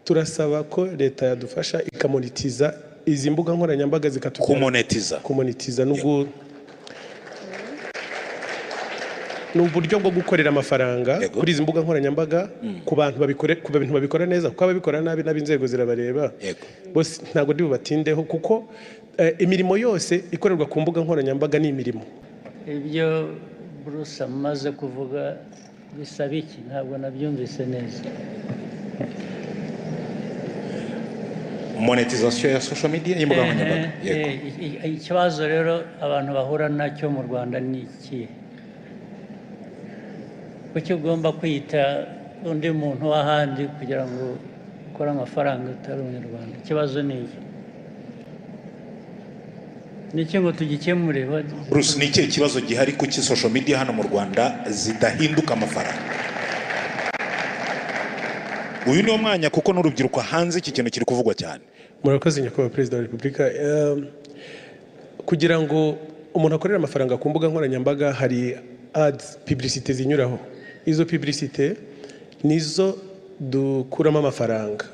turasaba ko leta yadufasha ikamonetiza izi mbuga nkoranyambaga zikatugera kumonetiza n'uburyo bwo gukorera amafaranga kuri izi mbuga nkoranyambaga ku bantu babikora neza, kuko ababikora nabi n'ab'inzego zirabareba bose ntabwo ndi bubatindeho, kuko imirimo yose ikorerwa ku mbuga nkoranyambaga ni imirimo. Ibyo Bruce amaze kuvuga bisaba iki? Ntabwo nabyumvise neza. Monetization ya social media y'imbuga nkoranyambaga. Ikibazo rero abantu bahura nacyo mu Rwanda ni iki? Kuki ugomba kwita undi muntu w'ahandi kugira ngo ukore amafaranga utari umunyarwanda? Ikibazo ni iki? Niki ngo tugikemure? Bruce, ni ikihe kibazo gihari kuki social media hano mu Rwanda zidahinduka amafaranga? Uyu ni umwanya kuko n'urubyiruko hanze iki kintu kiri kuvugwa cyane. Murakoze nyakubahwa Perezida wa Repubulika. Kugira ngo umuntu akorere amafaranga ku mbuga nkoranyambaga hari ads, publicité zinyuraho. Izo publicité nizo dukuramo amafaranga.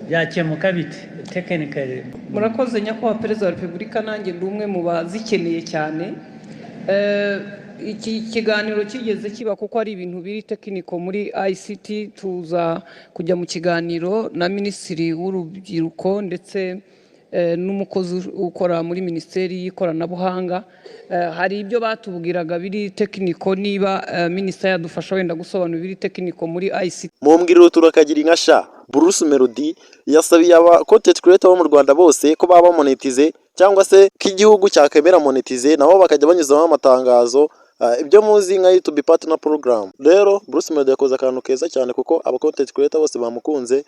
Byakemuka bite technically? Murakoze nyakubahwa Perezida wa Repubulika, nanjye ndi umwe mu bazikeneye cyane. Iki kiganiro kigeze kiba kuko ari ibintu biri tekiniko muri ICT. Tuza kujya mu kiganiro na Minisitiri w'Urubyiruko ndetse n'umukozi ukora muri Minisiteri y'Ikoranabuhanga. Hari ibyo batubwiraga biri tekiniko, niba Minisitiri yadufasha wenda gusobanura biri tekiniko muri ICT. Mumbwiriro turakagira inkasha. Bruce Melody yasabiye aba content creator bo mu Rwanda bose ko baba monetize, cyangwa se k'igihugu cyakemera monetize nabo bakajya banyuzamo amatangazo ibyo muzi nka YouTube partner program. Rero Bruce Melody yakoze akantu keza cyane kuko aba content creator bose bamukunze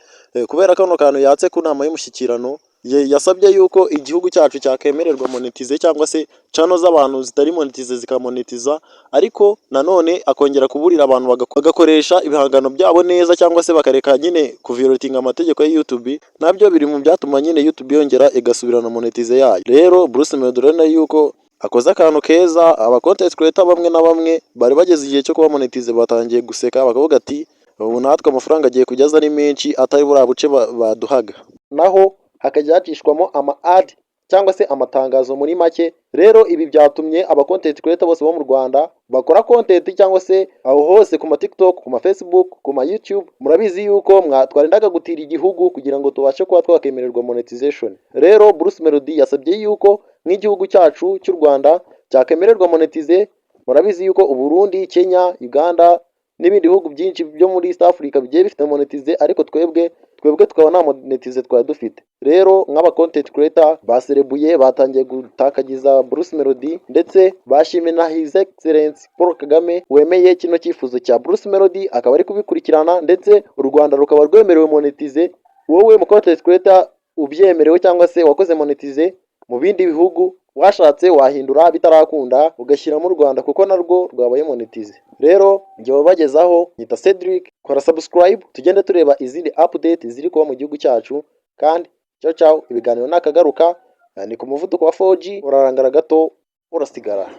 kubera kano kantu yatse ku nama y'umushyikirano. Yasabye yuko igihugu cyacu cyakemererwa monetize, cyangwa se channel z'abantu zitari monetize zikamonetiza, ariko nanone akongera kuburira abantu bagakoresha ibihangano byabo neza, cyangwa se bakareka nyine kuviolatinga amategeko ya YouTube. Nabyo biri mu byatuma nyine YouTube yongera igasubirana monetize yayo. Rero Bruce Melody rero yuko akoze akantu keza, aba content creator bamwe na bamwe bari bageze igihe cyo kuba monetize batangiye guseka bakavuga ati ubu natwe amafaranga agiye kujyaza ari menshi atari buriya buce baduhaga. Naho hakajya hacishwamo ama ad cyangwa se amatangazo muri make. Rero ibi byatumye aba content creator bose bo mu Rwanda bakora content, cyangwa se aho hose ku ma TikTok, ku ma Facebook, ku ma YouTube. Murabizi yuko twarendaga gutira igihugu kugira ngo tubashe kuba twakemererwa monetization. Rero Bruce Melody yasabye yuko nk'igihugu cyacu cy'u Rwanda cyakemererwa monetize. Murabizi yuko u Burundi, Kenya, Uganda n'ibindi bihugu byinshi byo muri East Africa bigiye bifite monetize, ariko twebwe tukaba nta monetize twari dufite. Rero nk'aba content creator baserebuye batangiye gutakagiza Bruce Melody, ndetse bashimye na His Excellence Paul Kagame wemeye kino cyifuzo cya Bruce Melody, akaba ari kubikurikirana, ndetse u Rwanda rukaba rwemerewe monetize. Wowe mu content creator ubyemerewe cyangwa se wakoze monetize mu bindi bihugu, washatse wahindura bitarakunda ugashyira mu Rwanda kuko narwo rwabaye monetize. Rero njye babagezaho nyita Cedric, kora subscribe tugende tureba izindi update ziri kuba mu gihugu cyacu. Kandi ciao ibiganiro nakagaruka ni ku muvuduko wa 4G, urarangara gato urasigara.